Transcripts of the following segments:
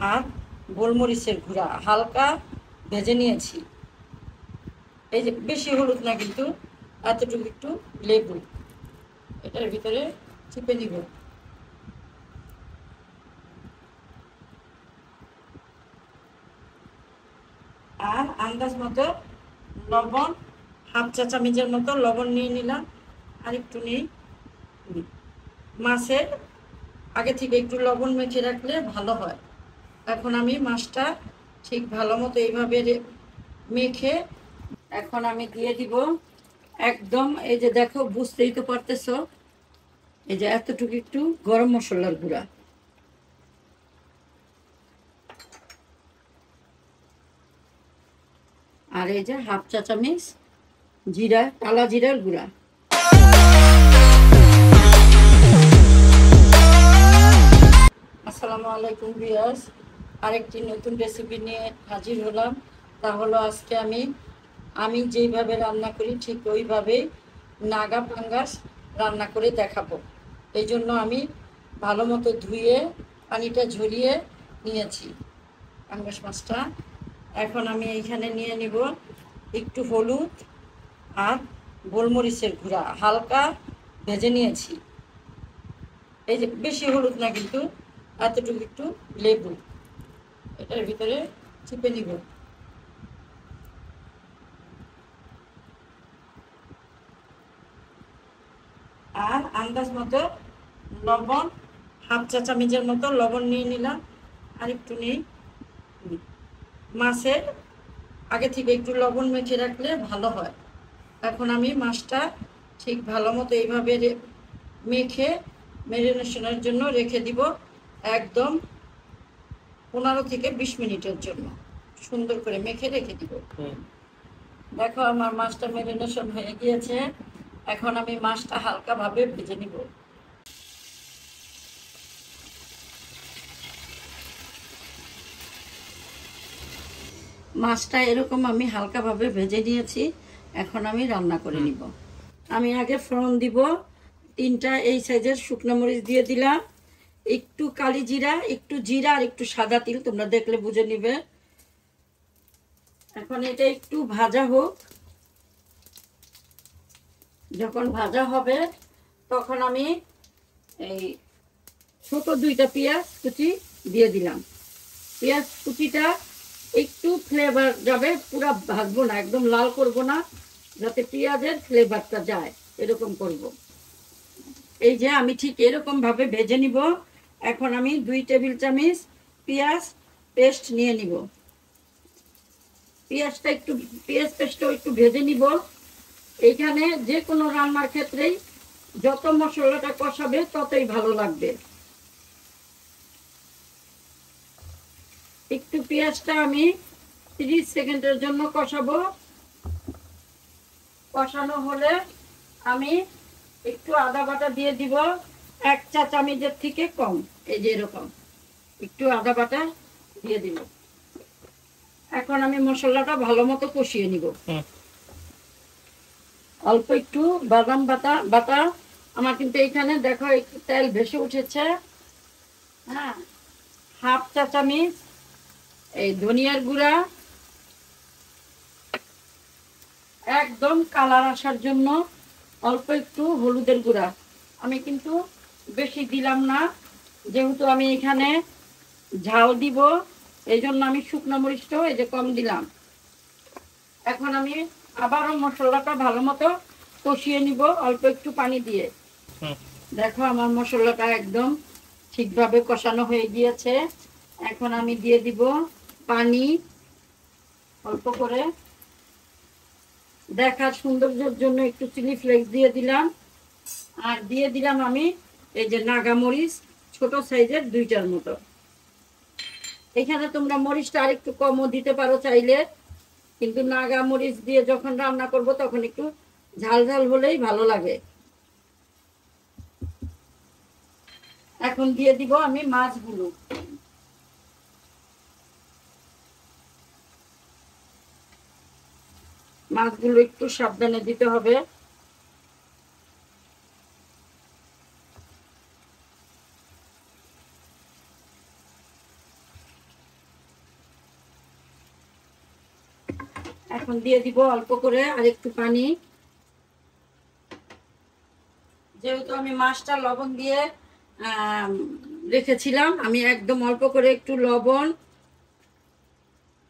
আর গোলমরিচের গুঁড়া হালকা ভেজে নিয়েছি। এই যে বেশি হলুদ না, কিন্তু এতটুকু একটু লেবু এটার ভিতরে চিপে দিব। আর আন্দাজ মতো লবণ, হাফ চা চামচের মতো লবণ নিয়ে নিলাম। আর একটু নেই, মাছের আগে থেকে একটু লবণ মেখে রাখলে ভালো হয়। এখন আমি মাছটা ঠিক ভালো মতো এইভাবে মেখে এখন আমি দিয়ে দিব একদম, এই যে দেখো বুঝতেই তো পারতেছো, এই যে এতটুকু একটু গরম মশলার গুঁড়া, আর এই যে হাফ চা চামচ জিরা, কালা জিরার গুঁড়া। আসসালামু আলাইকুম ভিউয়ার্স, আরেকটি নতুন রেসিপি নিয়ে হাজির হলাম। তা হলো আজকে আমি যেইভাবে রান্না করি ঠিক ওইভাবেই নাগা পাঙ্গাস রান্না করে দেখাবো। এই জন্য আমি ভালো মতো ধুয়ে পানিটা ঝরিয়ে নিয়েছি পাঙ্গাস মাছটা। এখন আমি এইখানে নিয়ে নিব একটু হলুদ আর গোলমরিচের গুঁড়া হালকা ভেজে নিয়েছি। এই যে বেশি হলুদ না, কিন্তু এতটুকু একটু লেবু এটার ভিতরে চিপে নিব। আর আন্দাজ মতো লবণ, হাফ চা চামচের মতো লবণ নিয়ে নিলাম। আর একটু নেই, মাছের আগে থেকে একটু লবণ মেখে রাখলে ভালো হয়। এখন আমি মাছটা ঠিক ভালো মতো এইভাবে মেখে ম্যারিনেশনের জন্য রেখে দিব একদম 15 থেকে 20 মিনিটের জন্য। সুন্দর করে মেখে রেখে দিব। দেখো আমার মাছটা ম্যারিনেশন হয়ে গিয়েছে। এখন আমি মাছটা হালকাভাবে ভেজে নিব। মাছটা এরকম আমি হালকাভাবে ভেজে নিয়েছি। এখন আমি রান্না করে নিব। আমি আগে ফোড়ন দিব, 3টা এই সাইজের শুকনো মরিচ দিয়ে দিলাম, একটু কালি জিরা, একটু জিরা আর একটু সাদা তিল, তোমরা দেখলে বুঝে নিবে। এখন এটা একটু ভাজা হোক। যখন ভাজা হবে তখন আমি এই ছোট 2টা পেঁয়াজ কুচি দিয়ে দিলাম। পেঁয়াজ কুচিটা একটু ফ্লেভার যাবে, পুরা ভাজবো না, একদম লাল করব না, যাতে পেঁয়াজের ফ্লেভারটা যায় এরকম করব। এই যে আমি ঠিক এরকম ভাবে ভেজে নিব। এখন আমি 2 টেবিল চামচ পেঁয়াজ পেস্ট নিয়ে নিব। পেঁয়াজ পেস্টটাও একটু ভেজে নিব। এইখানে যে কোনো রান্নার ক্ষেত্রেই যত মশলাটা কষাবে ততই ভালো লাগবে। একটু পেঁয়াজটা আমি 30 সেকেন্ডের জন্য কষাবো। কষানো হলে আমি একটু আদা বাটা দিয়ে দিব, 1 চা চামচের থেকে কম, এই যে এরকম একটু আদা বাটা দিয়ে দিব। এখন আমি মশলাটা ভালো মতো কষিয়ে নিব। অল্প একটু বাদাম বাটা আমার কিন্তু এখানে দেখো একটু তেল ভেসে উঠেছে। হ্যাঁ, হাফ চা চামচ এই ধনিয়ার গুঁড়া, একদম কালার আসার জন্য অল্প একটু হলুদের গুঁড়া। আমি কিন্তু বেশি দিলাম না, যেহেতু আমি এখানে ঝাল দিব, এই জন্য আমি শুকনো মরিচটাও এই যে কম দিলাম। এখন আমি আবারও মশলাটা ভালো মতো কষিয়ে নিব অল্প একটু পানি দিয়ে। দেখো আমার মশলাটা একদম ঠিকভাবে কষানো হয়ে গিয়েছে। এখন আমি দিয়ে দিব পানি অল্প করে, দেখার সৌন্দর্যের জন্য একটু চিলি ফ্লেক্স দিয়ে দিলাম। আর দিয়ে দিলাম আমি এই যে নাগা মরিচ, ছোট সাইজের 2টার মতো। এখানে তোমরা মরিচটা আরেকটু কমও দিতে পারো চাইলে, কিন্তু নাগা মরিচ দিয়ে যখন রান্না করব তখন একটু ঝাল ঝাল হলেই ভালো লাগে। এখন দিয়ে দিব আমি মাছগুলো। মাছগুলো একটু সাবধানে দিতে হবে। এখন দিয়ে দিব অল্প করে আর একটু পানি। যেহেতু আমি মাছটা লবণ দিয়ে রেখেছিলাম, আমি একদম অল্প করে একটু লবণ,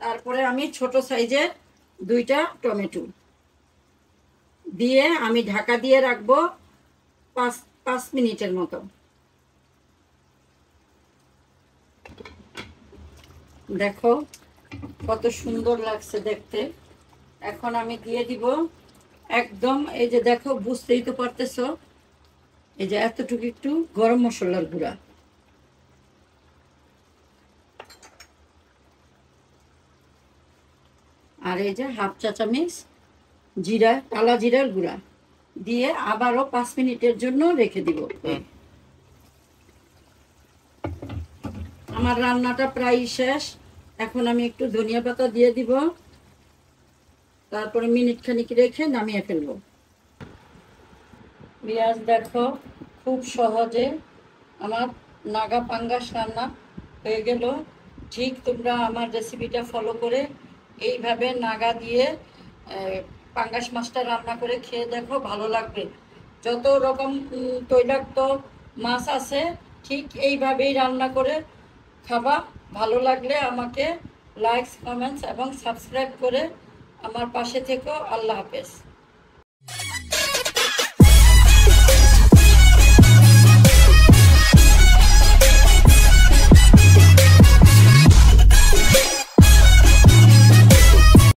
তারপরে আমি ছোট সাইজের 2টা টমেটো দিয়ে আমি ঢাকা দিয়ে রাখবো 5 মিনিটের মতো। দেখো কত সুন্দর লাগছে দেখতে। এখন আমি দিয়ে দিব একদম, এই যে দেখো, বুঝতেই তো পারতেছো, এই যে এতটুকু একটু গরম মশলার গুঁড়া, আর এই যে 1/2 চা চামচ জিরা, কালা জিরার গুঁড়া দিয়ে আবারও 5 মিনিটের জন্য রেখে দিব। আমার রান্নাটা প্রায় শেষ। এখন আমি একটু ধনিয়া পাতা দিয়ে দিব, তারপরে মিনিট খানিক রেখে নামিয়ে ফেলবো। পেঁয়াজ দেখো, খুব সহজে আমার নাগা পাঙ্গাস রান্না হয়ে গেল। ঠিক তোমরা আমার রেসিপিটা ফলো করে এইভাবে নাগা দিয়ে পাঙ্গাস মাছটা রান্না করে খেয়ে দেখো, ভালো লাগবে। যত রকম তৈলাক্ত মাছ আছে ঠিক এইভাবেই রান্না করে খাবা। ভালো লাগলে আমাকে লাইক, কমেন্টস এবং সাবস্ক্রাইব করে আমার পাশে থেকো। আল্লাহ হাফেজ।